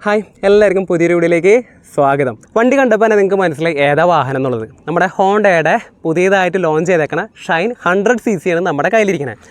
Hi എല്ലാവർക്കും പുതിയൊരു വീഡിയോയിലേക്ക് സ്വാഗതം. വണ്ടി കണ്ടപ്പോൾ തന്നെ നിങ്ങൾക്ക് മനസ്സിലായി ഏതാ വാഹനം എന്നുള്ളത്. നമ്മുടെ ഹോണ്ടയുടെ പുതിയതായിട്ട് ലോഞ്ച് ചെയ്തേക്കണ ഷൈൻ 100cc ആണ് നമ്മുടെ കയ്യിലിരിക്കുന്നത്.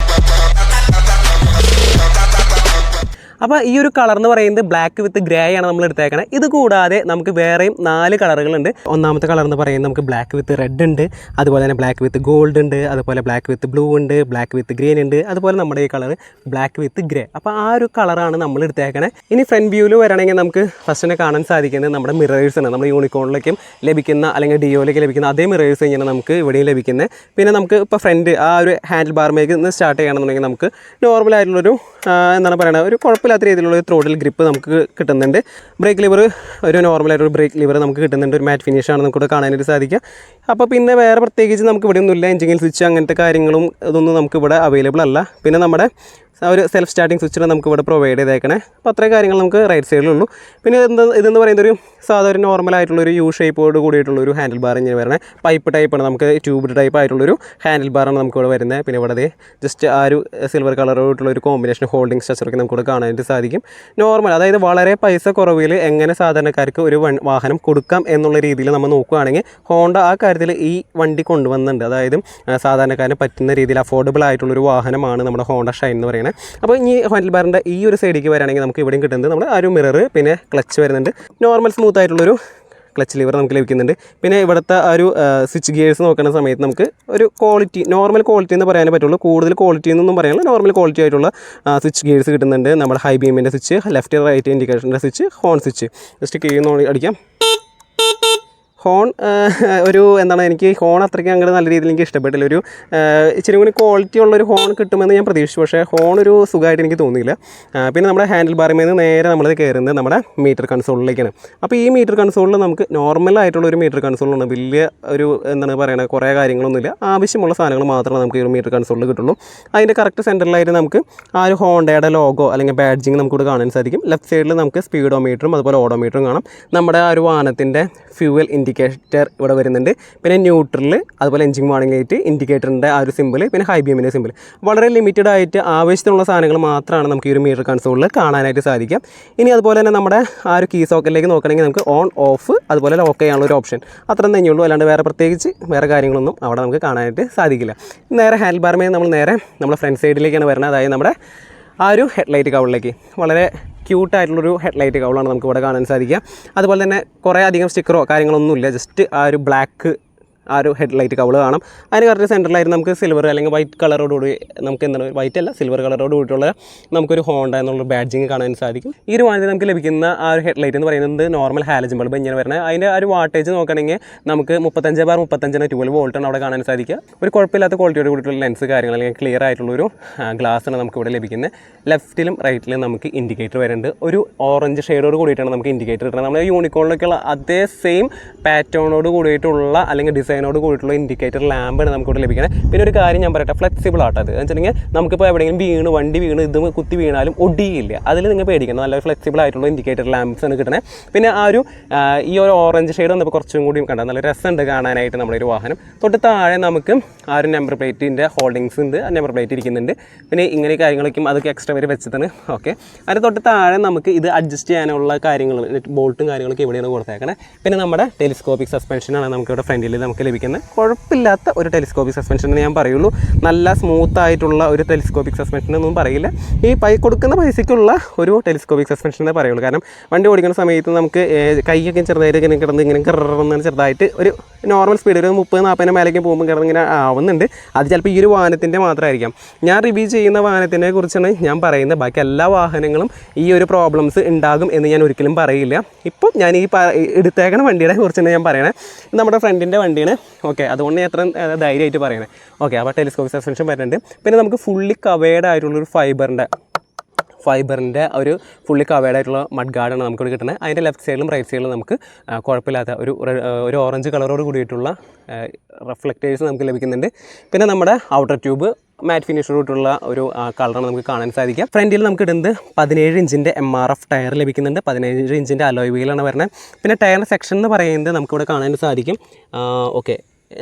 അപ്പോൾ ഈ ഒരു കളർ എന്ന് പറയുന്നത് ബ്ലാക്ക് വിത്ത് ഗ്രേ ആണ് നമ്മൾ എടുത്തേക്കണത്. ഇത് കൂടാതെ നമുക്ക് വേറെയും 4 കളറുകളുണ്ട്. ഒന്നാമത്തെ കളർ എന്ന് പറയുന്നത് നമുക്ക് ബ്ലാക്ക് വിത്ത് റെഡ് ഉണ്ട്, അതുപോലെ തന്നെ ബ്ലാക്ക് വിത്ത് ഗോൾഡ് ഉണ്ട്, അതുപോലെ ബ്ലാക്ക് വിത്ത് ബ്ലൂ ഉണ്ട്, ബ്ലാക്ക് വിത്ത് ഗ്രീൻ ഉണ്ട്, അതുപോലെ നമ്മുടെ ഈ കളർ ബ്ലാക്ക് വിത്ത് ഗ്രേ. അപ്പോൾ ആ ഒരു കളറാണ് നമ്മൾ എടുത്തേക്കണത്. ഇനി ഫ്രണ്ട് വ്യൂവിൽ വരണമെങ്കിൽ നമുക്ക് ഫസ്റ്റ് തന്നെ കാണാൻ സാധിക്കുന്നത് നമ്മുടെ മിറേഴ്സ് ആണ്. നമ്മുടെ യൂണിക്കോണിലേക്കും ലഭിക്കുന്ന അല്ലെങ്കിൽ ഡിയോയിലേക്ക് ലഭിക്കുന്ന അതേ മിറേഴ്സ് തന്നെയാണ് നമുക്ക് ഇവിടെയും ലഭിക്കുന്നത്. പിന്നെ നമുക്ക് ഇപ്പോൾ ഫ്രണ്ട് ആ ഒരു ഹാൻഡിൽ ബാർമേക്ക് നിന്ന് സ്റ്റാർട്ട് ചെയ്യണമെന്നുണ്ടെങ്കിൽ നമുക്ക് നോർമലായിട്ടുള്ളൊരു എന്താണ് പറയുന്നത്, ഒരു കുഴപ്പമില്ലാത്ത രീതിയിലുള്ള ഒരു ത്രോട്ടിൽ ഗ്രിപ്പ് നമുക്ക് കിട്ടുന്നുണ്ട്. ബ്രേക്ക് ലിവർ ഒരു നോർമലായിട്ടൊരു ബ്രേക്ക് ലിവർ നമുക്ക് കിട്ടുന്നുണ്ട്. ഒരു മാറ്റ് ഫിനിഷാണ് നമുക്ക് കാണാനായിട്ട് സാധിക്കുക. അപ്പോൾ പിന്നെ വേറെ പ്രത്യേകിച്ച് നമുക്ക് ഇവിടെ ഒന്നുമില്ല. എഞ്ചിൻ സ്വിച്ച് അങ്ങനത്തെ കാര്യങ്ങളും ഇതൊന്നും നമുക്ക് ഇവിടെ അവൈലബിൾ അല്ല. പിന്നെ നമ്മുടെ ഒരു സെൽഫ് സ്റ്റാർട്ടിങ് സ്വിച്ചിന് നമുക്ക് ഇവിടെ പ്രൊവൈഡ് ചെയ്തേക്കണേ. അപ്പോൾ അത്രയും കാര്യങ്ങൾ നമുക്ക് റൈറ്റ് സൈഡിലുള്ളൂ. പിന്നെ ഇതെന്ന് പറയുന്നത് ഒരു സാധാരണ നോർമലായിട്ടുള്ളൊരു യു ഷേപ്പോട് കൂടിയിട്ടുള്ളൊരു ഹാൻഡിൽ ബാർ ഇങ്ങനെ വരുന്നത്. പൈപ്പ് ടൈപ്പാണ്, നമുക്ക് ട്യൂബ് ടൈപ്പ് ആയിട്ടുള്ളൊരു ഹാൻഡിൽ ബാറാണ് നമുക്കിവിടെ വരുന്നത്. പിന്നെ ഇവിടെ ജസ്റ്റ് ആ ഒരു സിൽവർ കളറായിട്ടുള്ള ഒരു കോമ്പിനേഷൻ ഹോൾഡിംഗ് സ്ട്രക്ചറൊക്കെ നമുക്കിവിടെ കാണാനായിട്ട് സാധിക്കും. നോർമൽ, അതായത് വളരെ പൈസ കുറവിൽ എങ്ങനെ സാധാരണക്കാർക്ക് ഒരു വാഹനം കൊടുക്കാം എന്നുള്ള രീതിയിൽ നമ്മൾ നോക്കുകയാണെങ്കിൽ ഹോണ്ട ആ കാര്യത്തിൽ ഈ വണ്ടി കൊണ്ടുവന്നിട്ടുണ്ട്. അതായത് സാധാരണക്കാരന് പറ്റുന്ന രീതിയിൽ അഫോർഡബിൾ ആയിട്ടുള്ളൊരു വാഹനമാണ് നമ്മുടെ ഹോണ്ട ഷൈൻ എന്ന് പറയുന്നത്. അപ്പോൾ ഈ ഹാൻഡിൽ ബാറിൻ്റെ ഈ ഒരു സൈഡിലേക്ക് വരികയാണെങ്കിൽ നമുക്ക് ഇവിടെയും കിട്ടുന്നത് നമ്മുടെ ആ ഒരു മിറർ, പിന്നെ ക്ലച്ച് വരുന്നുണ്ട്. നോർമൽ സ്മൂത്ത് ആയിട്ടുള്ളൊരു ക്ലച്ച് ലിവർ നമുക്ക് ലഭിക്കുന്നുണ്ട്. പിന്നെ ഇവിടുത്തെ ആ ഒരു സ്വിച്ച് ഗിയേഴ്സ് നോക്കുന്ന സമയത്ത് നമുക്ക് ഒരു ക്വാളിറ്റി, നോർമൽ ക്വാളിറ്റി എന്ന് പറയാനേ പറ്റുള്ളൂ. കൂടുതൽ ക്വാളിറ്റി എന്നൊന്നും പറയാനില്ല, നോർമൽ ക്വാളിറ്റി ആയിട്ടുള്ള സ്വിച്ച് ഗിയേഴ്സ് കിട്ടുന്നുണ്ട്. നമ്മുടെ ഹൈ ബീമിൻ്റെ സ്വിച്ച്, ലെഫ്റ്റ് റൈറ്റ് ഇൻഡിക്കേഷൻ്റെ സ്വിച്ച്, ഹോൺ സ്വിച്ച്. ജസ്റ്റ് കീഴ്ന്ന് അടിക്കാം. ഹോൺ ഒരു എന്താണ്, എനിക്ക് ഹോൺ അത്രയ്ക്ക് അങ്ങനെ നല്ല രീതിയിൽ എനിക്ക് ഇഷ്ടപ്പെട്ടില്ല. ഒരു ഇച്ചിരി കൂടി ക്വാളിറ്റി ഉള്ളൊരു ഹോൺ കിട്ടുമെന്ന് ഞാൻ പ്രതീക്ഷിച്ചു, പക്ഷേ ഹോൺ ഒരു സുഖമായിട്ട് എനിക്ക് തോന്നിയില്ല. പിന്നെ നമ്മുടെ ഹാൻഡിൽ ബാറിൽ നിന്ന് നേരെ നമ്മൾ കയറുന്നത് നമ്മുടെ മീറ്റർ കൺസോളിലേക്കാണ്. അപ്പോൾ ഈ മീറ്റർ കൺസോളിൽ നമുക്ക് നോർമലായിട്ടുള്ളൊരു മീറ്റർ കൺസോളാണ്. വലിയ ഒരു എന്താണ് പറയുന്നത്, കുറേ കാര്യങ്ങളൊന്നുമില്ല, ആവശ്യമുള്ള സാധനങ്ങൾ മാത്രമേ നമുക്ക് ഈ ഒരു മീറ്റർ കൺസോളിൽ കിട്ടുള്ളൂ. അതിൻ്റെ കറക്റ്റ് സെൻറ്ററിലായിട്ട് നമുക്ക് ആ ഒരു ഹോണ്ടയുടെ ലോഗോ അല്ലെങ്കിൽ ബാഡ്ജിങ് നമുക്കിവിടെ കാണാൻ സാധിക്കും. ലെഫ്റ്റ് സൈഡിൽ നമുക്ക് സ്പീഡോമീറ്ററും അതുപോലെ ഓഡോമീറ്ററും കാണാം. നമ്മുടെ ആ ഒരു വാഹനത്തിൻ്റെ ഫ്യൂവൽ ഇൻഡിക്കേറ്റർ ഇവിടെ വരുന്നുണ്ട്. പിന്നെ ന്യൂട്രൽ, അതുപോലെ എഞ്ചിൻ വാർണിംഗ് ലൈറ്റ്, ഇൻഡിക്കേറ്ററിൻ്റെ ആ ഒരു സിമ്പിൾ, പിന്നെ ഹൈ ബീമിൻ്റെ സിമ്പിൾ. വളരെ ലിമിറ്റഡ് ആയിട്ട് ആവശ്യത്തിനുള്ള സാധനങ്ങൾ മാത്രമാണ് നമുക്ക് ഈ ഒരു മീറ്റർ കൺസോളിൽ കാണാനായിട്ട് സാധിക്കുക. ഇനി അതുപോലെ തന്നെ നമ്മുടെ ആ ഒരു കീ സോക്കറ്റിലേക്ക് നോക്കണമെങ്കിൽ നമുക്ക് ഓൺ ഓഫ് അതുപോലെ ലോക്ക് ചെയ്യാനുള്ള ഒരു ഓപ്ഷൻ അത്ര തന്നെയുള്ളൂ. അല്ലാണ്ട് വേറെ പ്രത്യേകിച്ച് വേറെ കാര്യങ്ങളൊന്നും അവിടെ നമുക്ക് കാണാനായിട്ട് സാധിക്കില്ല. നേരെ ഹാൻഡിൽ ബാർമേ നമ്മൾ നേരെ നമ്മുടെ ഫ്രണ്ട് സൈഡിലേക്കാണ് വരുന്നത്. അതായത് നമ്മുടെ ആ ഒരു ഹെഡ്ലൈറ്റ് കവളിലേക്ക് വളരെ ക്യൂട്ടായിട്ടുള്ളൊരു ഹെഡ്ലൈറ്റ് കവളാണ് നമുക്ക് ഇവിടെ കാണാൻ സാധിക്കുക. അതുപോലെ തന്നെ കുറേ അധികം സ്റ്റിക്കറോ കാര്യങ്ങളൊന്നുമില്ല, ജസ്റ്റ് ആ ഒരു ബ്ലാക്ക് ആ ഒരു ഹെഡ്ലൈറ്റ് കവള് കാണാം. അതിന് കറക്റ്റ് സെൻറ്ററിലായിട്ട് നമുക്ക് സിൽവർ അല്ലെങ്കിൽ വൈറ്റ് കളറോടുകൂടി, നമുക്ക് എന്താണ് വൈറ്റ് അല്ല സിൽവർ കളറോട് കൂടിയിട്ടുള്ള നമുക്കൊരു ഹോണ്ട എന്നുള്ള ബാഡ്ജിങ് കാണാൻ സാധിക്കും. ഈ ഒരു വാഹനത്തിൽ നമുക്ക് ലഭിക്കുന്ന ആ ഒരു ഹെഡ്ലൈറ്റ് എന്ന് പറയുന്നത് നോർമൽ ഹാലജൻ ബൾബ് ഇങ്ങനെ വരുന്നത്. അതിൻ്റെ ആ ഒരു വാട്ടേജ് നോക്കുകയാണെങ്കിൽ നമുക്ക് 35/35 12 വോൾട്ടാണ് അവിടെ കാണാൻ സാധിക്കുക. ഒരു കുഴപ്പമില്ലാത്ത ക്വാളിറ്റിയോട് കൂടിയിട്ടുള്ള ലെൻസ് കാര്യങ്ങൾ അല്ലെങ്കിൽ ക്ലിയർ ആയിട്ടുള്ളൊരു ഗ്ലാസ്സാണ് നമുക്ക് ഇവിടെ ലഭിക്കുന്നത്. ലെഫ്റ്റിലും റൈറ്റിലും നമുക്ക് ഇൻഡിക്കേറ്റർ വരുന്നുണ്ട്. ഒരു ഓറഞ്ച് ഷെയ്ഡോട് കൂടിയിട്ടാണ് നമുക്ക് ഇൻഡിക്കേറ്റർ കിട്ടുന്നത്. നമ്മുടെ യൂണിക്കോണിലേക്കുള്ള അതേ സെയിം പാറ്റേണോട് കൂടിയിട്ടുള്ള അല്ലെങ്കിൽ ഡിസൈനോട് കൂടിയിട്ടുള്ള ഇൻഡിക്കേറ്റർ ലാമ്പാണ് നമുക്കിവിടെ ലഭിക്കുന്നത്. പിന്നെ ഒരു കാര്യം ഞാൻ പറയട്ടെ, ഫ്ലെക്സിബിൾ ആട്ടത് എന്ന് വെച്ചിട്ടുണ്ടെങ്കിൽ നമുക്കിപ്പോൾ എവിടെയെങ്കിലും വണ്ടി വീണ് ഇത് കുത്തി വീണാലും ഒടിയില്ല. അതിൽ നിങ്ങൾ പേടിക്കണം, നല്ല ഫ്ലെക്സിബിൾ ആയിട്ടുള്ള ഇൻഡിക്കേറ്റർ ലാമ്പ്സ് ആണ് കിട്ടുന്നത്. പിന്നെ ആ ഒരു ഈ ഒരു ഓറഞ്ച് ഷെയ്ഡ് വന്നപ്പോൾ കുറച്ചും കൂടി കണ്ടാൽ നല്ല രസമുണ്ട് കാണാനായിട്ട് നമ്മുടെ ഒരു വാഹനം. തൊട്ട് താഴെ നമുക്ക് ആ ഒരു നമ്പർ പ്ലേറ്റിൻ്റെ ഹോൾഡിങ്സ് ഉണ്ട്, ആ നമ്പർ പ്ലേറ്റ് ഇരിക്കുന്നുണ്ട്. പിന്നെ ഇങ്ങനെ കാര്യങ്ങളൊക്കെ അതൊക്കെ എക്സ്ട്രാ വരെ വെച്ചിട്ടാണ്. ഓക്കെ, അതിന് തൊട്ട് താഴെ നമുക്ക് ഇത് അഡ്ജസ്റ്റ് ചെയ്യാനുള്ള കാര്യങ്ങൾ, ബോൾട്ടും കാര്യങ്ങളൊക്കെ എവിടെയാണ് കൊടുത്തേക്കണേ. പിന്നെ നമ്മുടെ ടെലിസ്കോപ്പിക് സസ്പെൻഷനാണ് നമുക്കിവിടെ ഫ്രണ്ടിൽ നമുക്ക് ലഭിക്കുന്നത്. കുഴപ്പമില്ലാത്ത ഒരു ടെലിസ്കോപ്പിക് സസ്പെൻഷൻ എന്ന് ഞാൻ പറയുള്ളൂ. നല്ല സ്മൂത്ത് ആയിട്ടുള്ള ഒരു ടെലിസ്കോപ്പിക് സസ്പെൻഷൻ ഒന്നും പറയില്ല. ഈ കൊടുക്കുന്ന പൈസയ്ക്കുള്ള ഒരു ടെലിസ്കോപ്പിക് സസ്പെൻഷൻ എന്നേ പറയുള്ളൂ. കാരണം വണ്ടി ഓടിക്കുന്ന സമയത്ത് നമുക്ക് കൈയൊക്കെ ചെറുതായിട്ട് ഇങ്ങനെ കിടന്ന് ഇങ്ങനെ കിറന്ന് ചെറുതായിട്ട് ഒരു നോർമൽ സ്പീഡ് ഒരു 30-40 മേലേക്ക് പോകുമ്പോൾ കിടന്നിങ്ങനെ ആവുന്നുണ്ട്. അത് ചിലപ്പോൾ ഈ ഒരു വാഹനത്തിൻ്റെ മാത്രമായിരിക്കാം. ഞാൻ റിവ്യൂ ചെയ്യുന്ന വാഹനത്തിനെ കുറിച്ചാണ് ഞാൻ പറയുന്നത്. ബാക്കി എല്ലാ വാഹനങ്ങളും ഈ ഒരു പ്രോബ്ലംസ് ഉണ്ടാകും എന്ന് ഞാൻ ഒരിക്കലും പറയില്ല. ഇപ്പോൾ ഞാൻ ഈ എടുത്തേക്കണ വണ്ടിയുടെ കുറിച്ചാണ് ഞാൻ പറയണേ. നമ്മുടെ ഫ്രണ്ടിൻ്റെ വണ്ടിയാണ്. ഓക്കെ, അതുകൊണ്ട് ഞാൻ എത്ര ധൈര്യമായിട്ട് പറയണേ. ഓക്കെ, അപ്പോൾ ടെലിസ്കോപ്പിക് സസ്പെൻഷൻ വരുന്നുണ്ട്. പിന്നെ നമുക്ക് ഫുള്ളി കവേർഡ് ആയിട്ടുള്ളൊരു ഫൈബറിൻ്റെ ഒരു ഫുള്ളി കവേർഡ് ആയിട്ടുള്ള മഡ് ഗാർഡാണ് നമുക്കിവിടെ കിട്ടുന്നത്. അതിൻ്റെ ലെഫ്റ്റ് സൈഡിലും റൈറ്റ് സൈഡിലും നമുക്ക് കുഴപ്പമില്ലാത്ത ഒരു ഓറഞ്ച് കളറോട് കൂടിയിട്ടുള്ള റിഫ്ലക്റ്റേഴ്സ് നമുക്ക് ലഭിക്കുന്നുണ്ട്. പിന്നെ നമ്മുടെ ഔട്ടർ ട്യൂബ് മാറ്റ് ഫിനിഷോടുള്ള ഒരു കളറാണ് നമുക്ക് കാണാൻ സാധിക്കുക. ഫ്രണ്ടിൽ നമുക്ക് ഇടുന്നത് 17 ഇഞ്ചിൻ്റെ MRF ടയർ ലഭിക്കുന്നുണ്ട്. 17 ഇഞ്ചിൻ്റെ അലോയ് വീലാണ് വരുന്നത്. പിന്നെ ടയറിൻ്റെ സെക്ഷൻ എന്ന് പറയുന്നത് നമുക്കിവിടെ കാണാൻ സാധിക്കും. ഓക്കെ,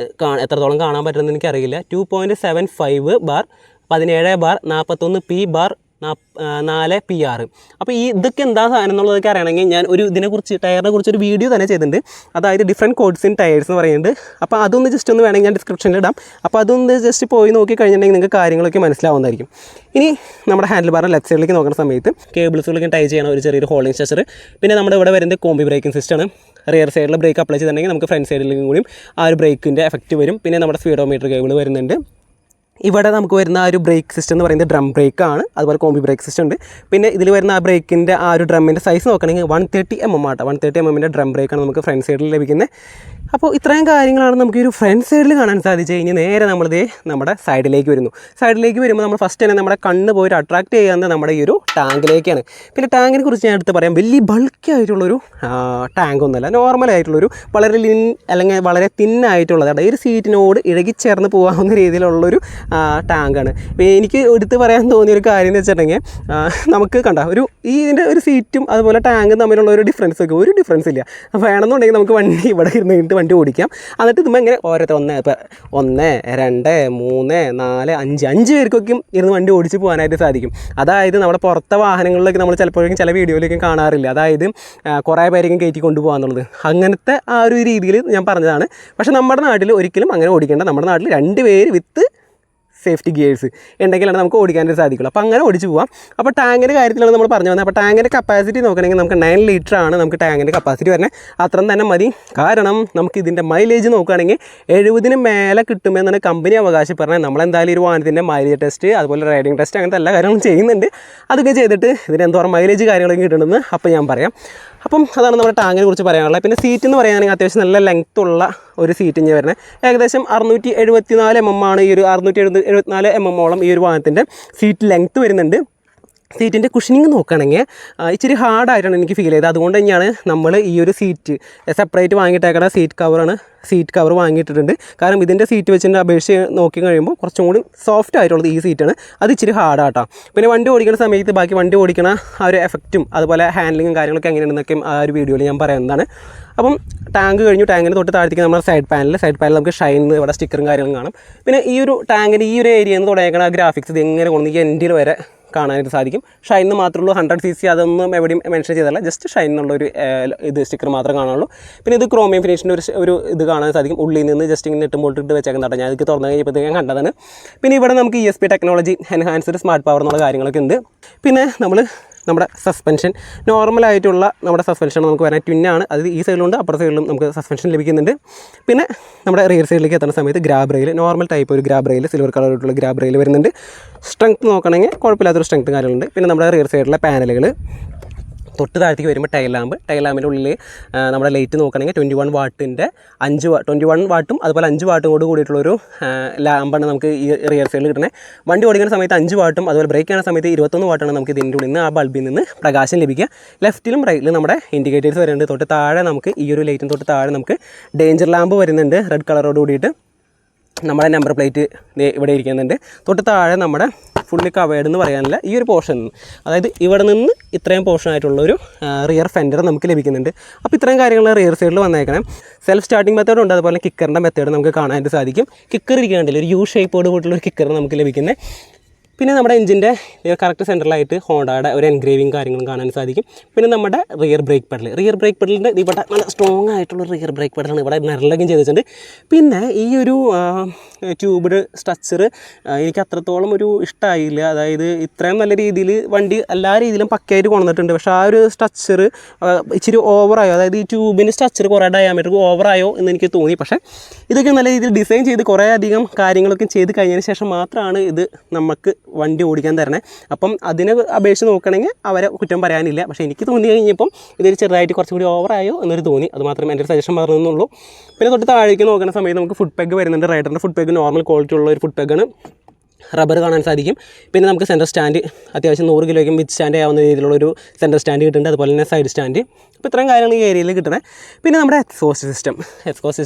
എത്രത്തോളം കാണാൻ പറ്റുമെന്ന് എനിക്കറിയില്ല. 2.75 bar 17 bar 41 P bar 4 PR. അപ്പോൾ ഇതൊക്കെ എന്താ സാധനം എന്നുള്ളതൊക്കെ അറിയണമെങ്കിൽ ഞാൻ ഇതിനെക്കുറിച്ച് ടയറിനെ കുറിച്ച് ഒരു വീഡിയോ തന്നെ ചെയ്തിട്ടുണ്ട്. അതായത് ഡിഫറെൻറ്റ് കോഡ്സ് ഇൻ ടയേഴ്സ് എന്ന് പറയുന്നുണ്ട്. അപ്പോൾ അതൊന്ന് ജസ്റ്റ് ഒന്ന് വേണമെങ്കിൽ ഞാൻ ഡിസ്ക്രിപ്ഷനിൽ ഇടാം. അപ്പോൾ അതൊന്ന് ജസ്റ്റ് പോയി നോക്കി കഴിഞ്ഞിട്ടുണ്ടെങ്കിൽ നിങ്ങൾക്ക് കാര്യങ്ങളൊക്കെ മനസ്സിലാവുന്നതായിരിക്കും. ഇനി നമ്മുടെ ഹാൻഡിൽ ബാറിൻ്റെ ലെഫ്റ്റ് സൈഡിലേക്ക് നോക്കുന്ന സമയത്ത് കേബിൾസുകളൊക്കെ ടൈ ചെയ്യണം ഒരു ചെറിയൊരു ഹോൾഡിംഗ് സ്ട്രക്ചർ. പിന്നെ നമ്മുടെ ഇവിടെ വരുന്നത് കോമ്പി ബ്രേക്കിംഗ് സിസ്റ്റമാണ്. റിയർ സൈഡിൽ ബ്രേക്ക് അപ്ലൈ ചെയ്തിട്ടുണ്ടെങ്കിൽ നമുക്ക് ഫ്രണ്ട് സൈഡിലേക്കും കൂടിയും ആ ഒരു ബ്രേക്കിൻ്റെ എഫക്റ്റ് വരും. പിന്നെ നമ്മുടെ സ്പീഡോമീറ്റർ കേബിൾ വരുന്നുണ്ട്. ഇവിടെ നമുക്ക് വരുന്ന ആ ഒരു ബ്രേക്ക് സിസ്റ്റം എന്ന് പറയുന്നത് ഡ്രം ബ്രേക്കാണ്. അതുപോലെ കോമ്പി ബ്രേക്ക് സിസ്റ്റം ഉണ്ട്. പിന്നെ ഇതിൽ വരുന്ന ആ ബ്രേക്കിൻ്റെ ആ ഒരു ഡ്രമ്മിൻ്റെ സൈസ് നോക്കുകയാണെങ്കിൽ 130 mm ആട്ടോ. 130 mm ഡ്രം ബ്രേക്കാണ് നമുക്ക് ഫ്രണ്ട് സൈഡിൽ ലഭിക്കുന്നത്. അപ്പോൾ ഇത്രയും കാര്യങ്ങളാണ് നമുക്ക് ഈ ഒരു ഫ്രണ്ട് സൈഡിൽ കാണാൻ സാധിച്ചു കഴിഞ്ഞാൽ നേരെ നമ്മളിത് നമ്മുടെ സൈഡിലേക്ക് വരുന്നു. സൈഡിലേക്ക് വരുമ്പോൾ നമ്മൾ ഫസ്റ്റ് തന്നെ നമ്മുടെ കണ്ണ് പോയിട്ട് അട്രാക്ട് ചെയ്യുന്നത് നമ്മുടെ ഈ ഒരു ടാങ്കിലേക്കാണ്. പിന്നെ ടാങ്കിനെ കുറിച്ച് ഞാൻ എടുത്ത് പറയാം, വലിയ ബൾക്കി ആയിട്ടുള്ളൊരു ടാങ്ക് ഒന്നുമല്ല, നോർമലായിട്ടുള്ളൊരു വളരെ അല്ലെങ്കിൽ വളരെ തിന്നായിട്ടുള്ളത് ഈ ഒരു സീറ്റിനോട് ഇഴകിച്ചേർന്ന് പോകാവുന്ന രീതിയിലുള്ളൊരു ടാങ്കാണ്. ഇപ്പോൾ എനിക്ക് എടുത്ത് പറയാൻ തോന്നിയൊരു കാര്യം എന്ന് വെച്ചിട്ടുണ്ടെങ്കിൽ നമുക്ക് ഇതിൻ്റെ ഒരു സീറ്റും അതുപോലെ ടാങ്കും തമ്മിലുള്ള ഒരു ഡിഫറൻസ് ഒക്കെ ഒരു ഡിഫറൻസ് ഇല്ല. വേണമെന്നുണ്ടെങ്കിൽ നമുക്ക് വണ്ടി ഇവിടെ ഇരുന്നിട്ട് വണ്ടി ഓടിക്കാം. എന്നിട്ട് ഇതുമ്പോൾ ഇങ്ങനെ ഓരോരുത്തർ 1, 2, 3, 4, 5 പേർക്കൊക്കെ ഇരുന്ന് വണ്ടി ഓടിച്ച് പോകാനായിട്ട് സാധിക്കും. അതായത് നമ്മുടെ പുറത്തെ വാഹനങ്ങളിലൊക്കെ നമ്മൾ ചിലപ്പോഴേക്കും ചില വീഡിയോയിലേക്കും കാണാറില്ല. അതായത് കുറേ പേരേക്കും കയറ്റി കൊണ്ടുപോകാന്നുള്ളത്. അങ്ങനത്തെ ആ ഒരു രീതിയിൽ ഞാൻ പറഞ്ഞതാണ്. പക്ഷേ നമ്മുടെ നാട്ടിൽ ഒരിക്കലും അങ്ങനെ ഓടിക്കേണ്ട. നമ്മുടെ നാട്ടിൽ 2 പേര് വിത്ത് സേഫ്റ്റി ഗിയേഴ്സ് ഉണ്ടെങ്കിലാണ് നമുക്ക് ഓടിക്കാനായിട്ട് സാധിക്കുള്ളൂ. അപ്പോൾ അങ്ങനെ ഓടിച്ച് പോകാം. അപ്പോൾ ടാങ്കിൻ്റെ കാര്യത്തിലാണ് നമ്മൾ പറഞ്ഞു വന്നത്. അപ്പോൾ ടാങ്കിൻ്റെ കപ്പാസിറ്റി നോക്കണമെങ്കിൽ നമുക്ക് 9 ലിറ്റർ ആണ് നമുക്ക് ടാങ്കിൻ്റെ കപ്പാസിറ്റി വരുന്നത്. അത്രയും തന്നെ മതി. കാരണം നമുക്ക് ഇതിൻ്റെ മൈലേജ് നോക്കുകയാണെങ്കിൽ 70 മേലെ കിട്ടുമെന്നാണ് കമ്പനി അവകാശപ്പെടുന്നത്. നമ്മളെന്തായാലും ഒരു വാഹനത്തിൻ്റെ മൈലേജ് ടെസ്റ്റ് അതുപോലെ റൈഡിംഗ് ടെസ്റ്റ് അങ്ങനത്തെ എല്ലാ കാര്യങ്ങളും ചെയ്യുന്നുണ്ട്. അതൊക്കെ ചെയ്തിട്ട് ഇതിന് എന്തോരം മൈലേജ് കാര്യങ്ങളൊക്കെ കിട്ടുന്നുണ്ടെന്ന് അപ്പോൾ ഞാൻ പറയാം. അപ്പം അതാണ് നമ്മുടെ ടാങ്കിനെ കുറിച്ച് പറയാനുള്ളത്. പിന്നെ സീറ്റ് എന്ന് പറയുകയാണെങ്കിൽ അത്യാവശ്യം നല്ല ലെങ്ത്ത് ഉള്ള ഒരു സീറ്റ് ഇങ്ങനെ വരുന്നത്. ഏകദേശം 674 mm ആണ് ഈ ഒരു 674 mm ഈ ഒരു വാഹനത്തിൻ്റെ സീറ്റ് ലെങ്ത്ത് വരുന്നുണ്ട്. സീറ്റിൻ്റെ കുഷനിങ് നോക്കുകയാണെങ്കിൽ ഇച്ചിരി ഹാർഡായിട്ടാണ് എനിക്ക് ഫീൽ ചെയ്തത്. അതുകൊണ്ട് തന്നെയാണ് നമ്മൾ ഈ ഒരു സീറ്റ് സെപ്പറേറ്റ് വാങ്ങിയിട്ടേക്കണ സീറ്റ് കവർ വാങ്ങിയിട്ടുണ്ട്. കാരണം ഇതിൻ്റെ സീറ്റ് വെച്ചിട്ട് അപേക്ഷിച്ച് നോക്കി കഴിയുമ്പോൾ കുറച്ചും കൂടി സോഫ്റ്റ് ആയിട്ടുള്ളത് ഈ സീറ്റാണ്. അത് ഇച്ചിരി ഹാർഡാട്ടോ. പിന്നെ വണ്ടി ഓടിക്കുന്ന സമയത്ത് ബാക്കി വണ്ടി ഓടിക്കണ ആ ഒരു എഫക്റ്റും അതുപോലെ ഹാൻഡ്ലിങ്ങും കാര്യങ്ങളൊക്കെ എങ്ങനെയാണെന്നൊക്കെ ആ ഒരു വീഡിയോയിൽ ഞാൻ പറയുന്നതാണ്. അപ്പം ടാങ്ക് കഴിഞ്ഞു. ടാങ്കിന് തൊട്ട് താഴത്തേക്ക് നമ്മുടെ സൈഡ് പാനൽ നമുക്ക് ഷൈൻ ഇവിടെ സ്റ്റിക്കറും കാര്യങ്ങളും കാണും. പിന്നെ ഈ ഒരു ടാങ്കിൻ്റെ ഈ ഒരു ഏരിയയിൽ നിന്ന് തുടങ്ങിയേക്കണ ഗ്രാഫിക്സ് ഇത് എങ്ങനെ കൊണ്ടുവന്ന് ഈ എൻഡിൽ വരെ കാണാനായിട്ട് സാധിക്കും. ഷൈനിന് മാത്രമേ ഉള്ളൂ. 100cc അതൊന്നും എവിടെയും മെൻഷൻ ചെയ്തല്ല. ജസ്റ്റ് ഷൈൻ എന്നുള്ളൊരു സ്റ്റിക്കർ മാത്രമേ കാണുള്ളൂ. പിന്നെ ഇത് ക്രോമിയം ഫിനിഷിൻ്റെ ഒരു ഇത് കാണാൻ സാധിക്കും. ഉള്ളിൽ നിന്ന് ജസ്റ്റ് ഇങ്ങനെ ഇട്ട് വെച്ചേക്കുന്നതാണ്. ഞാൻ ഇത് തുറന്നു കഴിഞ്ഞപ്പോഴത്തേക്ക് ഞാൻ കണ്ടതാണ്. പിന്നെ ഇവിടെ നമുക്ക് ESP technology enhanced smart power എന്നുള്ള കാര്യങ്ങളൊക്കെ ഉണ്ട്. പിന്നെ നമ്മുടെ സസ്പെൻഷൻ നോർമലായിട്ടുള്ള നമ്മുടെ സസ്പെൻഷൻ നമുക്ക് വരാൻ ട്വിന്നാണ്. അത് ഈ സൈഡിലുണ്ട് അപ്പുറ സൈഡിലും നമുക്ക് സസ്പെൻഷൻ ലഭിക്കുന്നുണ്ട്. പിന്നെ നമ്മുടെ റിയർ സൈഡിലേക്ക് എത്തുന്ന സമയത്ത് ഗ്രാബ് റെയിൽ നോർമൽ ടൈപ്പ് ഒരു ഗ്രാബ് റെയിൽ സിൽവർ കളറായിട്ടുള്ള ഗ്രാബ് റെയിൽ വരുന്നുണ്ട്. സ്ട്രെങ്ത്ത് നോക്കണമെങ്കിൽ കുഴപ്പമില്ലാത്തൊരു സ്ട്രെങ്ത്ത് കാര്യങ്ങളുണ്ട്. പിന്നെ നമ്മുടെ റിയർ സൈഡിലെ പാനലുകൾ തൊട്ട് താഴത്തേക്ക് വരുമ്പോൾ ടൈൽ ലാമ്പിൻ്റെ ഉള്ളിൽ നമ്മുടെ ലൈറ്റ് നോക്കുകയാണെങ്കിൽ 21 വാട്ടിൻ്റെ 21 വാട്ടും അതുപോലെ 5 വാട്ടും കൂടിയിട്ടുള്ളൊരു ലാമ്പാണ് നമുക്ക് ഈ റിയർ സൈഡിൽ കിട്ടുന്നത്. വണ്ടി ഓടിക്കുന്ന സമയത്ത് 5 വാട്ടും അതുപോലെ ബ്രേക്ക് ചെയ്യുന്ന സമയത്ത് 21 വാട്ടാണ് നമുക്ക് ഇതിൻ്റെ ഉള്ളിൽ നിന്ന് ആ ബൾബിൽ നിന്ന് പ്രകാശം ലഭിക്കുക. ലെഫ്റ്റിലും റൈറ്റിലും നമ്മുടെ ഇൻഡിക്കേറ്റേഴ്സ് വരുന്നുണ്ട്. തൊട്ട് താഴെ നമുക്ക് ഈ ഒരു ലൈറ്റിന് തൊട്ട് താഴെ നമുക്ക് ഡേഞ്ചർ ലാമ്പ് വരുന്നുണ്ട് റെഡ് കളറോട് കൂടിയിട്ട്. നമ്മുടെ നമ്പർ പ്ലേറ്റ് ഇവിടെ ഇരിക്കുന്നുണ്ട്. തൊട്ട് താഴെ നമ്മുടെ ഫുള്ളി കവേർഡ് എന്ന് പറയാനില്ല ഈ ഒരു പോർഷൻ, അതായത് ഇവിടെ നിന്ന് ഇത്രയും പോർഷൻ ആയിട്ടുള്ളൊരു റിയർ ഫെൻഡർ നമുക്ക് ലഭിക്കുന്നുണ്ട്. അപ്പോൾ ഇത്രയും കാര്യങ്ങൾ റിയർ സൈഡിൽ വന്നേക്കണം. സെൽഫ് സ്റ്റാർട്ടിംഗ് മെത്തേഡ് ഉണ്ട്, അതുപോലെ കിക്കറിൻ്റെ മെത്തേഡ് നമുക്ക് കാണാനായിട്ട് സാധിക്കും. കിക്കർ ഇരിക്കുന്നുണ്ടല്ലോ, ഒരു U ഷേപ്പോട് കൂട്ടുള്ളൊരു കിക്കർ നമുക്ക് ലഭിക്കുന്നത്. പിന്നെ നമ്മുടെ എഞ്ചിൻ്റെ കറക്റ്റ് സെൻറ്ററിലായിട്ട് ഹോണ്ടയുടെ ഒരു എൻഗ്രേവിങ് കാര്യങ്ങളും കാണാൻ സാധിക്കും. പിന്നെ നമ്മുടെ റിയർ ബ്രേക്ക് പെഡലിൻ്റെ ഇവിടെ നല്ല സ്ട്രോങ് ആയിട്ടുള്ള റിയർ ബ്രേക്ക് പെഡലാണ് ഇവിടെ നിരലകം ചെയ്തിട്ടുണ്ട്. പിന്നെ ഈ ഒരു ട്യൂബ്ഡ് സ്ട്രക്ചർ എനിക്ക് അത്രത്തോളം ഒരു ഇഷ്ടമായില്ല. അതായത് ഇത്രയും നല്ല രീതിയിൽ വണ്ടി എല്ലാ രീതിയിലും പക്കയായിട്ട് കൊണ്ടുവന്നിട്ടുണ്ട്. പക്ഷേ ആ ഒരു സ്ട്രക്ചർ ഇച്ചിരി ഓവറായോ, അതായത് ഈ ട്യൂബിൻ്റെ സ്ട്രക്ചർ കുറേ ഡയാമീറ്റർ ഓവറായോ എന്ന് എനിക്ക് തോന്നി. പക്ഷേ ഇതൊക്കെ നല്ല രീതിയിൽ ഡിസൈൻ ചെയ്ത് കുറേ അധികം കാര്യങ്ങളൊക്കെ ചെയ്ത് കഴിഞ്ഞതിന് ശേഷം മാത്രമാണ് ഇത് നമുക്ക് വണ്ടി ഓടിക്കാൻ തരണേ. അപ്പം അതിനെ അപേക്ഷിച്ച് നോക്കുകയാണെങ്കിൽ അവരെ കുറ്റം പറയാനില്ല. പക്ഷേ എനിക്ക് തോന്നി കഴിഞ്ഞപ്പം ഇതൊരു ചെറുതായിട്ട് കുറച്ചുകൂടി ഓവറായോ എന്നൊരു തോന്നി. അത് മാത്രമേ എൻ്റെ ഒരു സജഷൻ പറഞ്ഞെന്നുള്ളൂ. പിന്നെ തൊട്ട് താഴേക്ക് നോക്കുന്ന സമയത്ത് നമുക്ക് ഫുഡ് പെഗ് വരുന്നുണ്ട്. റൈഡറിൻ്റെ ഫുഡ് പെഗ് നോർമൽ ക്വാളിറ്റി ഉള്ള ഒരു ഫുഡ് പെഗാണ്. റബ്ബർ കാണാൻ സാധിക്കും. പിന്നെ നമുക്ക് സെൻറ്റർ സ്റ്റാൻഡ് അത്യാവശ്യം 100 കിലോയ്ക്കും വിത്ത് സ്റ്റാൻഡ് ആവുന്ന രീതിയിലുള്ളൊരു സെൻറ്റർ സ്റ്റാൻഡ് കിട്ടുന്നുണ്ട്. അതുപോലെ തന്നെ സൈഡ് സ്റ്റാൻഡ്. അപ്പോൾ ഇത്രയും കാര്യങ്ങൾ ഈ ഏരിയയിൽ കിട്ടണേ. പിന്നെ നമ്മുടെ എക്സോസ്റ്റ്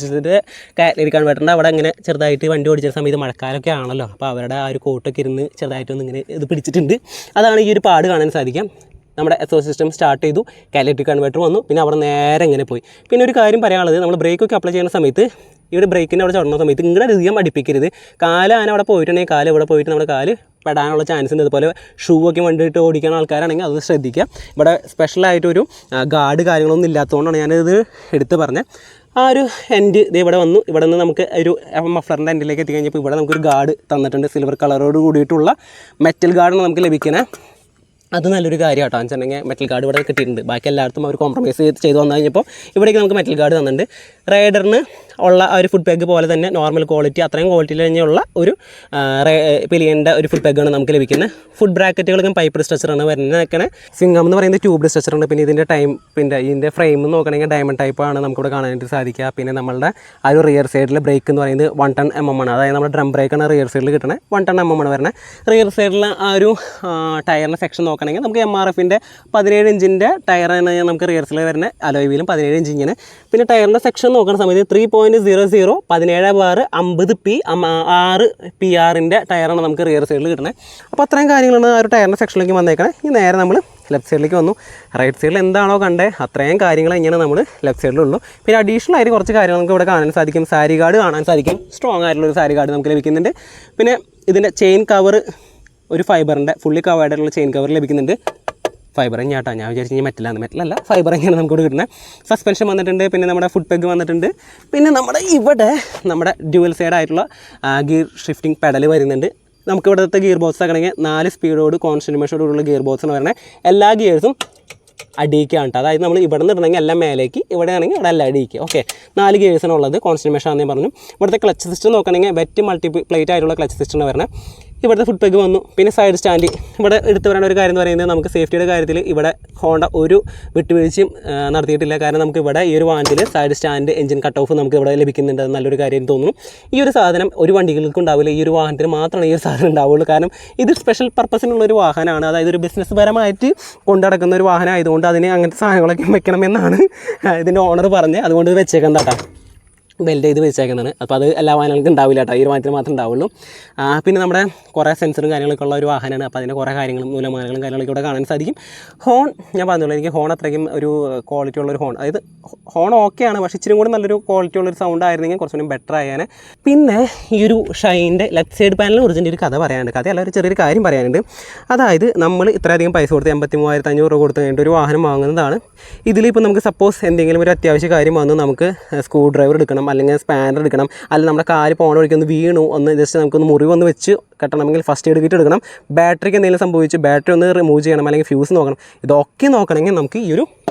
സിസ്റ്റത്തിൻ്റെ കാറ്റലറി കൺവേർട്ടറിൻ്റെ അവിടെ ഇങ്ങനെ ചെറുതായിട്ട് വണ്ടി ഓടിച്ച സമയത്ത് മഴക്കാലമൊക്കെ ആണല്ലോ, അപ്പോൾ അവരുടെ ആ ഒരു കോട്ടൊക്കെ ഇരുന്ന് ചെറുതായിട്ടൊന്ന് ഇങ്ങനെ ഇത് പിടിച്ചിട്ടുണ്ട്. അതാണ് ഈ ഒരു പാട് കാണാൻ സാധിക്കാം. നമ്മുടെ എക്സോസ്റ്റ് സിസ്റ്റം സ്റ്റാർട്ട് ചെയ്തു, കാറ്റലറി കൺവേർട്ടർ വന്നു, പിന്നെ അവിടെ നേരെ ഇങ്ങനെ പോയി. പിന്നെ ഒരു കാര്യം പറയാനുള്ളത്, നമ്മൾ ബ്രേക്കൊക്കെ അപ്ലൈ ചെയ്യുന്ന സമയത്ത് ഇവിടെ ബ്രേക്കിൻ്റെ അവിടെ ചുടന്ന സമയത്ത് ഇങ്ങനെ അധികം അടുപ്പിക്കരുത്. കാല് ആന അവിടെ പോയിട്ടുണ്ടെങ്കിൽ കാല് ഇവിടെ പോയിട്ട് നമ്മുടെ കാല് പെടാനുള്ള ചാൻസ് ഉണ്ട്. അതുപോലെ ഷൂ ഒക്കെ വണ്ടിയിട്ട് ഓടിക്കുന്ന ആൾക്കാരാണെങ്കിൽ അത് ശ്രദ്ധിക്കുക. ഇവിടെ സ്പെഷ്യലായിട്ടൊരു ഗാർഡ് കാര്യങ്ങളൊന്നും ഇല്ലാത്തതുകൊണ്ടാണ് ഞാനിത് എടുത്ത് പറഞ്ഞത്. ആ ഒരു എൻഡ് ഇത് ഇവിടെ വന്നു. ഇവിടെ നിന്ന് നമുക്ക് ഒരു മഫ്ലറിൻ്റെ എൻഡിലേക്ക് എത്തിക്കഴിഞ്ഞപ്പോൾ ഇവിടെ നമുക്കൊരു ഗാർഡ് തന്നിട്ടുണ്ട്. സിൽവർ കളറോട് കൂടിയിട്ടുള്ള മെറ്റൽ ഗാർഡാണ് നമുക്ക് ലഭിക്കുന്നത്. അത് നല്ലൊരു കാര്യം കേട്ടോ. വെച്ചിട്ടുണ്ടെങ്കിൽ മെറ്റൽ ഗാർഡ് ഇവിടെ കിട്ടിയിട്ടുണ്ട്. ബാക്കി എല്ലായിടത്തും അവർ കോംപ്രമൈസ് ചെയ്ത് വന്നു കഴിഞ്ഞപ്പോൾ ഇവിടേക്ക് നമുക്ക് മെറ്റൽ ഗാർഡ് തന്നിട്ടുണ്ട്. റൈഡറിന് ഉള്ള ആ ഒരു ഫുഡ് പാക്ക് പോലെ തന്നെ നോർമൽ ക്വാളിറ്റി, അത്രയും ക്വാളിറ്റിയിൽ തന്നെയുള്ള ഒരു പിലിയൻ്റെ ഒരു ഫുഡ് പാക്കാണ് നമുക്ക് ലഭിക്കുന്നത്. ഫുഡ് ബ്രാക്കറ്റുകൾക്കും പൈപ്പ് സ്ട്രക്ചറാണ് വരുന്നതൊക്കെ. സ്വിംഗം എന്ന് പറയുന്നത് ട്യൂബ് സ്ട്രക്ചറാണ്. പിന്നെ ഇതിൻ്റെ ഫ്രെയിം നോക്കണമെങ്കിൽ ഡയമണ്ട് ടൈപ്പാണ് നമുക്കിവിടെ കാണാനായിട്ട് സാധിക്കുക. പിന്നെ നമ്മളുടെ ആ ഒരു റിയർ സൈഡിൽ ബ്രേക്ക് എന്ന് പറയുന്നത് 1 ടൺ mm ആണ്. അതായത് നമ്മുടെ ഡ്രം ബ്രേക്കാണ് റിയർ സൈഡിൽ കിട്ടണത്. 1 ടൺ mm ആണ് വരുന്നത്. റിയർ സൈഡിൽ ആ ഒരു ടയറിൻ്റെ സെക്ഷൻ നോക്കണമെങ്കിൽ നമുക്ക് MRFൻ്റെ 17 ഇഞ്ചിൻ്റെ ടയറാണ് നമുക്ക് റിയർ സൈഡിൽ വരുന്നത്. അലോയ് വീലും 17 ഇഞ്ച് ഇങ്ങനെ. പിന്നെ ടയറിൻ്റെ സെക്ഷൻ നോക്കുന്ന സമയത്ത് 3.00 17 ബാർ 50 P 6 PR-ൻ്റെ ടയറാണ് നമുക്ക് റിയർ സൈഡിൽ കിട്ടുന്നത്. അപ്പോൾ അത്രയും കാര്യങ്ങളാണ് ആ ഒരു ടയറിൻ്റെ സെക്ഷനിലേക്ക് വന്നേക്കണേ. ഈ നേരെ നമ്മൾ ലെഫ്റ്റ് സൈഡിലേക്ക് വന്നു. റൈറ്റ് സൈഡിൽ എന്താണോ കണ്ടേ അത്രയും കാര്യങ്ങൾ ഇങ്ങനെ നമ്മൾ ലെഫ്റ്റ് സൈഡിലുള്ളൂ. പിന്നെ അഡീഷണൽ ആയിട്ട് കുറച്ച് കാര്യങ്ങൾ നമുക്ക് ഇവിടെ കാണാൻ സാധിക്കും. സാരി ഗാർഡ് കാണാൻ സാധിക്കും. സ്ട്രോങ് ആയിട്ടുള്ളൊരു സാരി ഗാർഡ് നമുക്ക് ലഭിക്കുന്നുണ്ട്. പിന്നെ ഇതിൻ്റെ ചെയിൻ കവർ ഒരു ഫൈബറിൻ്റെ ഫുള്ളി കവേർഡ് ആയിട്ടുള്ള ചെയിൻ കവർ ലഭിക്കുന്നുണ്ട്. ഫൈബർ തന്നെയാട്ടോ. ഞാൻ വിചാരിച്ചു മെറ്റലല്ല, ഫൈബർ തന്നെയാണ് നമുക്ക് കിട്ടുന്നത്. സസ്പെൻഷൻ വന്നിട്ടുണ്ട്. പിന്നെ നമ്മുടെ ഫുഡ് പെഗ് വന്നിട്ടുണ്ട്. പിന്നെ നമ്മുടെ ഡ്യുവൽ സൈഡ് ആയിട്ടുള്ള ഗിയർ ഷിഫ്റ്റിംഗ് പെഡൽ വരുന്നുണ്ട്. നമുക്ക് ഇവിടുത്തെ ഗിയർ ബോക്സ് ആക്കണമെങ്കിൽ 4 സ്പീഡോട് കോൺസ്റ്റന്റ് മെഷറോടുള്ള ഗിയർ ബോക്സ് എന്ന് പറയുന്നത്. എല്ലാ ഗിയേഴ്സും അടിയിക്കാണ് കേട്ടോ. അതായത് നമ്മൾ ഇവിടെ നിന്ന് ഇടണമെങ്കിൽ എല്ലാം മേലേക്ക്, ഇവിടെ ആണെങ്കിൽ ഇവിടെ എല്ലാം അടിയിക്കുക. ഓക്കെ, 4 ഗിയേഴ്സാണ് ഉള്ളത്. കോൺസ്റ്റന്റ് മെഷർ ഞാൻ പറഞ്ഞു. ഇവിടുത്തെ ക്ലച്ച് സിസ്റ്റം നോക്കണമെങ്കിൽ വെറ്റ് മൾട്ടി പ്ലേറ്റ് ആയിട്ടുള്ള ക്ലച്ച് സിസ്റ്റമാണ് വരുന്നത്. ഇവിടുത്തെ ഫുഡ് പെഗ് വന്നു. പിന്നെ സൈഡ് സ്റ്റാൻഡ് ഇവിടെ എടുത്തു വരേണ്ട ഒരു കാര്യം എന്ന് പറയുന്നത്, നമുക്ക് സേഫ്റ്റിയുടെ കാര്യത്തിൽ ഇവിടെ ഹോണ്ട ഒരു വിട്ടുവീഴ്ചയും നടത്തിയിട്ടില്ല. കാരണം നമുക്ക് ഇവിടെ ഈ ഒരു വാഹനത്തിൽ side stand engine cut off നമുക്ക് ഇവിടെ ലഭിക്കുന്നുണ്ട്. അത് നല്ലൊരു കാര്യം തോന്നുന്നു. ഈ ഒരു സാധനം ഒരു വണ്ടികൾക്കും ഉണ്ടാവില്ല, ഈ ഒരു വാഹനത്തിന് മാത്രമാണ് ഈ ഒരു സാധനം ഉണ്ടാവുള്ളൂ. കാരണം ഇത് സ്പെഷ്യൽ പർപ്പസിനുള്ളൊരു വാഹനമാണ്. അതായത് ഒരു ബിസിനസ് പരമായിട്ട് കൊണ്ടു നടക്കുന്ന ഒരു വാഹനം ആയതുകൊണ്ട് അതിന് അങ്ങനത്തെ സാധനങ്ങളൊക്കെ വെക്കണമെന്നാണ് ഇതിൻ്റെ ഓണർ പറഞ്ഞത്. അതുകൊണ്ട് വെച്ചേക്കാം കേട്ടോ, ബെൽറ്റ് ചെയ്ത് വെച്ചേക്കുന്നതാണ്. അപ്പോൾ അത് എല്ലാ വാഹനങ്ങൾക്കും ഉണ്ടാവില്ല കേട്ടോ, ഈ ഒരു വാഹനത്തിന് മാത്രമേ ഉണ്ടാവുള്ളൂ. പിന്നെ നമ്മുടെ കുറേ സെൻസറും കാര്യങ്ങളൊക്കെ ഉള്ള ഒരു വാഹനമാണ്. അപ്പോൾ അതിൻ്റെ കുറേ കാര്യങ്ങളും നൂലമാനങ്ങളും കാര്യങ്ങളൊക്കെ ഇവിടെ കാണാൻ സാധിക്കും. ഹോൺ ഞാൻ പറഞ്ഞുള്ളൂ, എനിക്ക് ഹോൺ അത്രയ്ക്കും ഒരു ക്വാളിറ്റി ഉള്ളൊരു ഹോൺ, അതായത് ഹോൺ ഓക്കെയാണ്, പക്ഷേ ഇച്ചിരി കൂടി നല്ലൊരു ക്വാളിറ്റി ഉള്ളൊരു സൗണ്ട് ആയിരുന്നെങ്കിൽ കുറച്ചുകൂടി ബെറ്റർ ആയാനെ. പിന്നെ ഈ ഒരു ഷൈൻ്റെ ലെഫ്റ്റ് സൈഡ് പാനലിനെ കുറിച്ചിട്ട് ഒരു കഥ പറയാനുണ്ട്. കഥയല്ല, ഒരു ചെറിയൊരു കാര്യം പറയാനുണ്ട്. അതായത് നമ്മൾ ഇത്രയധികം പൈസ കൊടുത്ത് 83,500 രൂപ കൊടുത്ത് കഴിഞ്ഞിട്ട് ഒരു വാഹനം വാങ്ങുന്നതാണ്. ഇതിലിപ്പോൾ നമുക്ക് സപ്പോസ് എന്തെങ്കിലും ഒരു അത്യാവശ്യ കാര്യം വന്നു, നമുക്ക് സ്ക്രൂ ഡ്രൈവർ എടുക്കണം, അല്ലെങ്കിൽ സ്പാനർ എടുക്കണം, അല്ലെങ്കിൽ നമ്മുടെ കാല് പോണ വഴിക്ക് ഒന്ന് വീണു, ഒന്ന് ജസ്റ്റ് നമുക്കൊന്ന് മുറിവൊന്ന് വെച്ച് കെട്ടണമെങ്കിൽ ഫസ്റ്റ് എയ്ഡ് കിറ്റ് എടുക്കണം. ബാറ്ററിക്ക് എന്തെങ്കിലും സംഭവിച്ച് ബാറ്ററി ഒന്ന് റിമൂവ് ചെയ്യണം, അല്ലെങ്കിൽ ഫ്യൂസ് നോക്കണം. ഇതൊക്കെ നോക്കണമെങ്കിൽ നമുക്ക് ഈ ഒരു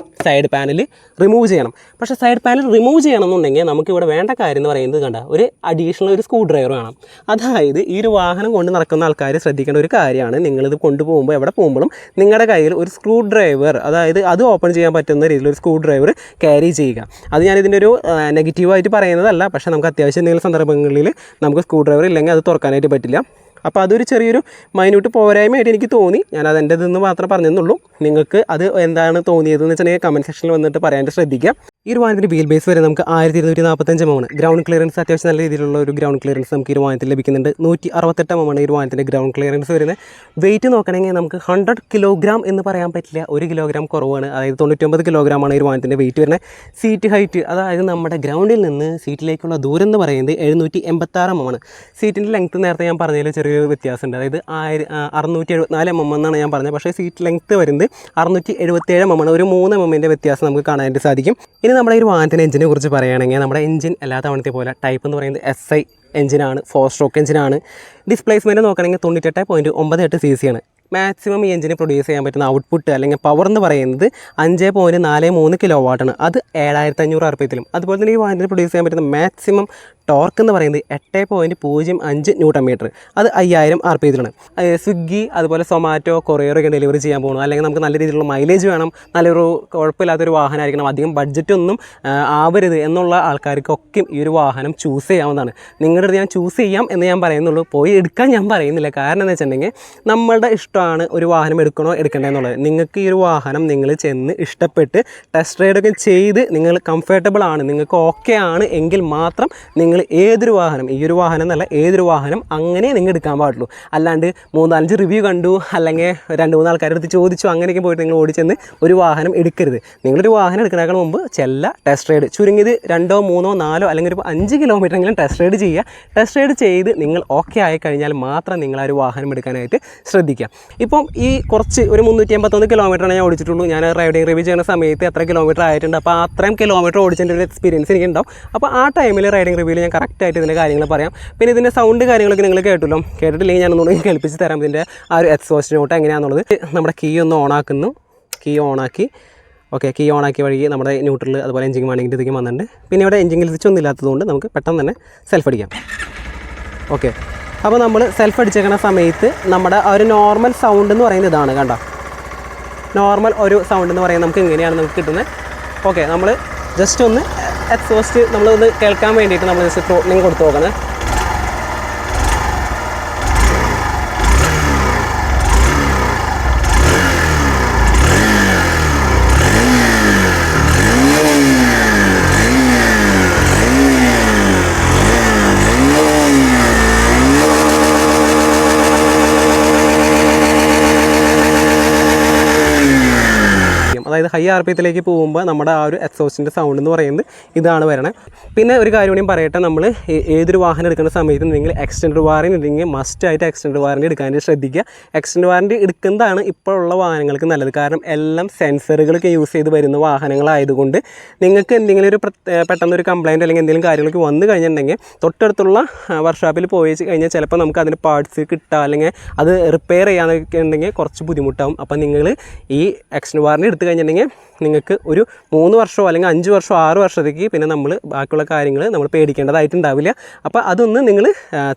സൈഡ് പാനൽ റിമൂവ് ചെയ്യണം. പക്ഷേ സൈഡ് പാനൽ റിമൂവ് ചെയ്യണമെന്നുണ്ടെങ്കിൽ നമുക്ക് ഇവിടെ വേണ്ട കാര്യം എന്ന് പറയുന്നത് കണ്ട ഒരു അഡീഷണൽ ഒരു സ്ക്രൂ ഡ്രൈവർ വേണം. അതായത് ഈ ഒരു വാഹനം കൊണ്ട് നടക്കുന്ന ആൾക്കാർ ശ്രദ്ധിക്കേണ്ട ഒരു കാര്യമാണ്, നിങ്ങളിത് കൊണ്ടുപോകുമ്പോൾ എവിടെ പോകുമ്പോഴും നിങ്ങളുടെ കയ്യിൽ ഒരു സ്ക്രൂ ഡ്രൈവർ, അതായത് അത് ഓപ്പൺ ചെയ്യാൻ പറ്റുന്ന രീതിയിൽ ഒരു സ്ക്രൂ ഡ്രൈവർ ക്യാരി ചെയ്യുക. അത് ഞാനിതിൻ്റെ ഒരു നെഗറ്റീവായിട്ട് പറയുന്നതല്ല, പക്ഷേ നമുക്ക് അത്യാവശ്യം എന്തെങ്കിലും സന്ദർഭങ്ങളിൽ നമുക്ക് സ്ക്രൂ ഡ്രൈവർ ഇല്ലെങ്കിൽ അത് തുറക്കാനായിട്ട് പറ്റില്ല. അപ്പോൾ അതൊരു ചെറിയൊരു മൈന്യൂട്ട് പോരായ്മയായിട്ട് എനിക്ക് തോന്നി. ഞാനത് എൻ്റെ ഇതെന്ന് മാത്രമേ പറഞ്ഞെന്നുള്ളൂ. നിങ്ങൾക്ക് അത് എന്താണ് തോന്നിയതെന്ന് വെച്ചിട്ടുണ്ടെങ്കിൽ കമൻറ്റ് സെക്ഷനിൽ വന്നിട്ട് പറയാനായിട്ട് ശ്രദ്ധിക്കാം. ഈ ഒരു വാഹനത്തിൻ്റെ വീൽ ബേസ് വരെ നമുക്ക് 1245 mm. ഗ്രൗണ്ട് ക്ലിയറൻസ് അത്യാവശ്യം നല്ല രീതിയിലുള്ള ഒരു ഗ്രൗണ്ട് ക്ലിയറൻസ് നമുക്ക് ഈ ഒരു വാഹനത്തിൽ ലഭിക്കുന്നുണ്ട്. 168 mm ഈ ഒരു വാഹനത്തിൻ്റെ ഗ്രൗണ്ട് ക്ലിയറൻസ് വരുന്നത്. വെയിറ്റ് നോക്കണമെങ്കിൽ നമുക്ക് 100 കിലോഗ്രാം എന്ന് പറയാൻ പറ്റില്ല, 1 കിലോഗ്രാം കുറവാണ്. അതായത് 99 കിലോഗ്രാമാണ് ഈ ഒരു വാഹനത്തിൻ്റെ വെയിറ്റ് വരുന്നത്. സീറ്റ് ഹൈറ്റ്, അതായത് നമ്മുടെ ഗ്രൗണ്ടിൽ നിന്ന് സീറ്റിലേക്കുള്ള ദൂരം എന്ന് പറയുന്നത് 786 mm ആണ്. സീറ്റിൻ്റെ ലെങ്ത്ത് നേരത്തെ ഞാൻ പറഞ്ഞതിൽ ചെറിയൊരു വ്യത്യാസമുണ്ട്. അതായത് 674 mm എന്നാണ് ഞാൻ പറഞ്ഞത്, പക്ഷേ സീറ്റ് ലെങ്ത്ത് വരുന്നത് 677 mm ആണ്. ഒരു 3 mm വ്യത്യാസം നമുക്ക് കാണാനായിട്ട് സാധിക്കും. ഇനി നമ്മുടെ ഈ ഒരു വാഹനത്തിൻ്റെ എഞ്ചിനെ കുറിച്ച് പറയുകയാണെങ്കിൽ, നമ്മുടെ എഞ്ചിൻ എല്ലാ തവണത്തെ പോലെ ടൈപ്പ് എന്ന് പറയുന്നത് SI എഞ്ചിനാണ്, 4 സ്ട്രോക്ക് എഞ്ചിനാണ്. ഡിസ്പ്ലേസ്മെൻറ്റ് നോക്കുകയാണെങ്കിൽ 98.98 cc ആണ്. മാക്സിമം ഈ എഞ്ചിന് പ്രൊഡ്യൂസ് ചെയ്യാൻ പറ്റുന്ന ഔട്ട്പുട്ട് അല്ലെങ്കിൽ പവർ എന്ന് പറയുന്നത് 5.43 kW ആണ്. അത് 7500 RPM. അതുപോലെ തന്നെ ഈ വാഹനത്തിന് പ്രൊഡ്യൂസ് ചെയ്യാൻ പറ്റുന്ന മാക്സിമം ടോർക്ക് എന്ന് പറയുന്നത് 8.05 Nm. അത് 5000 RPM. സ്വിഗ്ഗി അതുപോലെ സൊമാറ്റോ കൊറിയറൊക്കെ ഡെലിവറി ചെയ്യാൻ പോകണം, അല്ലെങ്കിൽ നമുക്ക് നല്ല രീതിയിലുള്ള മൈലേജ് വേണം, നല്ലൊരു കുഴപ്പമില്ലാത്തൊരു വാഹനമായിരിക്കണം, അധികം ബഡ്ജറ്റൊന്നും ആവരുത് എന്നുള്ള ആൾക്കാർക്കൊക്കെ ഈ ഒരു വാഹനം ചൂസ് ചെയ്യാവുന്നതാണ്. നിങ്ങളുടെ അടുത്ത് ഞാൻ ചൂസ് ചെയ്യാം എന്ന് ഞാൻ പറയുന്നുള്ളൂ, പോയി എടുക്കാൻ ഞാൻ പറയുന്നില്ല. കാരണം എന്ന് വെച്ചിട്ടുണ്ടെങ്കിൽ നമ്മളുടെ ഇഷ്ടമാണ് ഒരു വാഹനം എടുക്കണോ എടുക്കണ്ടേ എന്നുള്ളത്. നിങ്ങൾക്ക് ഈ ഒരു വാഹനം നിങ്ങൾ ചെന്ന് ഇഷ്ടപ്പെട്ട് ടെസ്റ്റ് റൈഡൊക്കെ ചെയ്ത് നിങ്ങൾ കംഫർട്ടബിൾ ആണ്, നിങ്ങൾക്ക് ഓക്കെ ആണ് എങ്കിൽ മാത്രം നിങ്ങൾ നിങ്ങൾ ഏതൊരു വാഹനം, ഈ ഒരു വാഹനം എന്നല്ല ഏതൊരു വാഹനം അങ്ങനെ നിങ്ങൾ എടുക്കാൻ പാടുള്ളൂ. അല്ലാണ്ട് 3-5 റിവ്യൂ കണ്ടു അല്ലെങ്കിൽ 2-3 ആൾക്കാരുടെ അടുത്ത് ചോദിച്ചു അങ്ങനെയൊക്കെ പോയിട്ട് നിങ്ങൾ ഓടിച്ചെന്ന് ഒരു വാഹനം എടുക്കരുത്. നിങ്ങളൊരു വാഹനം എടുക്കുന്നതിനേക്കാൾ മുമ്പ് ടെസ്റ്റ് റൈഡ് ചുരുങ്ങിയത് 2, 3, 4 അല്ലെങ്കിൽ ഒരു 5 കിലോമീറ്ററെങ്കിലും ടെസ്റ്റ് റൈഡ് ചെയ്യുക. ടെസ്റ്റ് റൈഡ് ചെയ്ത് നിങ്ങൾ ഓക്കെ ആയി കഴിഞ്ഞാൽ മാത്രം നിങ്ങൾ ആ ഒരു വാഹനം എടുക്കാനായിട്ട് ശ്രദ്ധിക്കുക. ഇപ്പം ഈ കുറച്ച് ഒരു 381 കിലോമീറ്ററാണ് ഞാൻ ഓടിച്ചിട്ടുള്ളൂ. ഞാൻ റൈഡിങ് റിവ്യൂ ചെയ്യുന്ന സമയത്ത് എത്ര കിലോമീറ്റർ ആയിട്ടുണ്ട്, അപ്പോൾ അത്രയും കിലോമീറ്റർ ഓടിച്ചതിൻ്റെ ഒരു എക്സ്പീരിയൻസ് എനിക്കുണ്ടാവും. അപ്പോൾ ആ ടൈമിൽ റൈഡിങ് റിവ്യൂവിൽ ഞാൻ കറക്റ്റായിട്ട് ഇതിൻ്റെ കാര്യങ്ങൾ പറയാം. പിന്നെ ഇതിൻ്റെ സൗണ്ട് കാര്യങ്ങളൊക്കെ നിങ്ങൾ കേട്ടല്ലോ, കേട്ടിട്ടില്ലെങ്കിൽ ഞാനൊന്നുകൂടി കേൾപ്പിച്ച് തരാം ഇതിൻ്റെ ആ ഒരു എക്സോസ്റ്റ് നോട്ട് എങ്ങനെയാണെന്നുള്ളത്. നമ്മുടെ കീ ഒന്ന് ഓണാക്കുന്നു, കീ ഓണാക്കി ഓക്കെ, കീ ഓണാക്കിയ വഴി നമ്മുടെ ന്യൂട്രൽ അതുപോലെ എഞ്ചിൻ വാണിങ്ങിൻ്റെ ഇതൊക്കെ വന്നിട്ടുണ്ട്. പിന്നെ ഇവിടെ എഞ്ചിൻ ഗ്ലിച്ചൊന്നും ഇല്ലാത്തതുകൊണ്ട് നമുക്ക് പെട്ടെന്ന് തന്നെ സെൽഫ് അടിക്കാം. ഓക്കെ, അപ്പോൾ നമ്മൾ സെൽഫ് അടിച്ചേക്കുന്ന സമയത്ത് നമ്മുടെ ആ ഒരു നോർമൽ സൗണ്ട് എന്ന് പറയുന്നത് ഇതാണ്. കണ്ടോ, നോർമൽ ഒരു സൗണ്ട് എന്ന് പറയുന്നത് നമുക്ക് ഇങ്ങനെയാണ് നമുക്ക് കിട്ടുന്നത്. ഓക്കെ, നമ്മൾ ജസ്റ്റ് ഒന്ന് എക്സോസ്റ്റ് നമ്മളൊന്ന് കേൾക്കാൻ വേണ്ടിയിട്ട് നമ്മൾ ജസ്റ്റ് ത്രോട്ട്ലിംഗ് കൊടുത്ത് നോക്കണം. അതായത് ഹൈ RPMത്തിലേക്ക് പോകുമ്പോൾ നമ്മുടെ ആ ഒരു എക്സോസ്റ്റിൻ്റെ സൗണ്ട് എന്ന് പറയുന്നത് ഇതാണ് വരണത്. പിന്നെ ഒരു കാര്യം കൂടിയും പറയട്ടെ, നമ്മൾ ഏതൊരു വാഹനം എടുക്കുന്ന സമയത്ത് നിങ്ങൾ എക്സ്റ്റൻഡ് വാറൻറ്റി ഉണ്ടെങ്കിൽ മസ്റ്റായിട്ട് എക്സ്റ്റൻഡ് വാറൻറ്റി എടുക്കാനായിട്ട് ശ്രദ്ധിക്കുക. എക്സ്റ്റൻഡ് വാറൻറ്റി എടുക്കുന്നതാണ് ഇപ്പോഴുള്ള വാഹനങ്ങൾക്ക് നല്ലത്. കാരണം എല്ലാം സെൻസറുകളൊക്കെ യൂസ് ചെയ്ത് വരുന്ന വാഹനങ്ങളായതുകൊണ്ട് നിങ്ങൾക്ക് എന്തെങ്കിലും ഒരു പെട്ടെന്നൊരു കംപ്ലയിൻറ്റ് അല്ലെങ്കിൽ എന്തെങ്കിലും കാര്യങ്ങളൊക്കെ വന്നു കഴിഞ്ഞിട്ടുണ്ടെങ്കിൽ തൊട്ടടുത്തുള്ള വർക്ക്ഷോപ്പിൽ പോയി കഴിഞ്ഞാൽ ചിലപ്പോൾ നമുക്ക് അതിന് പാർട്സ് കിട്ടുക അല്ലെങ്കിൽ അത് റിപ്പയർ ചെയ്യാനൊക്കെ ഉണ്ടെങ്കിൽ കുറച്ച് ബുദ്ധിമുട്ടാവും. അപ്പോൾ നിങ്ങൾ ഈ എക്സ്റ്റൻഡ് വാറൻറ്റി എടുത്തു കഴിഞ്ഞിട്ടുണ്ടെങ്കിൽ നിങ്ങൾക്ക് ഒരു 3 വർഷമോ അല്ലെങ്കിൽ 5 വർഷമോ 6 വർഷത്തേക്ക് പിന്നെ നമ്മൾ ബാക്കിയുള്ള കാര്യങ്ങൾ നമ്മൾ പേടിക്കേണ്ടതായിട്ടുണ്ടാവില്ല. അപ്പോൾ അതൊന്ന് നിങ്ങൾ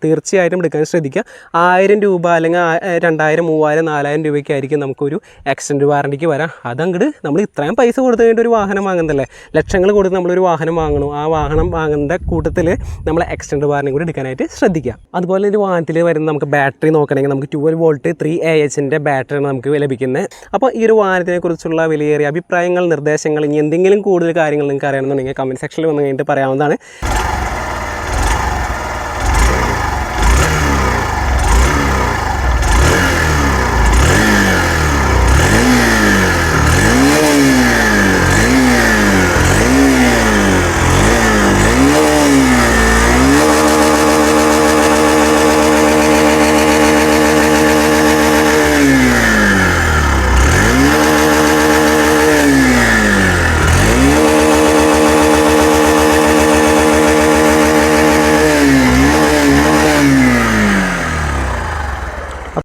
തീർച്ചയായിട്ടും എടുക്കാൻ ശ്രദ്ധിക്കുക. 1000 രൂപ അല്ലെങ്കിൽ 2000, 3000, 4000 രൂപയ്ക്കായിരിക്കും നമുക്കൊരു എക്സ്റ്റൻഡ് വാറൻറ്റിക്ക് വരാം. അതങ്ങോട്ട് നമ്മൾ ഇത്രയും പൈസ കൊടുത്തു കഴിഞ്ഞിട്ട് ഒരു വാഹനം വാങ്ങുന്നതല്ലേ, ലക്ഷങ്ങൾ കൊടുത്ത് നമ്മളൊരു വാഹനം വാങ്ങണം. ആ വാഹനം വാങ്ങുന്ന കൂട്ടത്തിൽ നമ്മൾ എക്സ്റ്റൻഡ് വാറൻറ്റി കൂടി എടുക്കാനായിട്ട് ശ്രദ്ധിക്കുക. അതുപോലെ ഒരു വാഹനത്തിൽ വരുന്ന നമുക്ക് ബാറ്ററി നോക്കണമെങ്കിൽ നമുക്ക് 12 വോൾട്ട് 3Ah ബാറ്ററിയാണ് നമുക്ക് ലഭിക്കുന്നത്. അപ്പോൾ ഈ ഒരു വാഹനത്തിനെ കുറിച്ചുള്ള വിലയേറിയ അഭിപ്രായങ്ങൾ, നിർദ്ദേശങ്ങൾ, ഇനി എന്തെങ്കിലും കൂടുതൽ കാര്യങ്ങൾ നിങ്ങൾക്ക് അറിയണമെന്നുണ്ടെങ്കിൽ കമൻറ്റ് സെക്ഷനിൽ വന്നു കഴിഞ്ഞിട്ട് പറയാവുന്നതാണ്.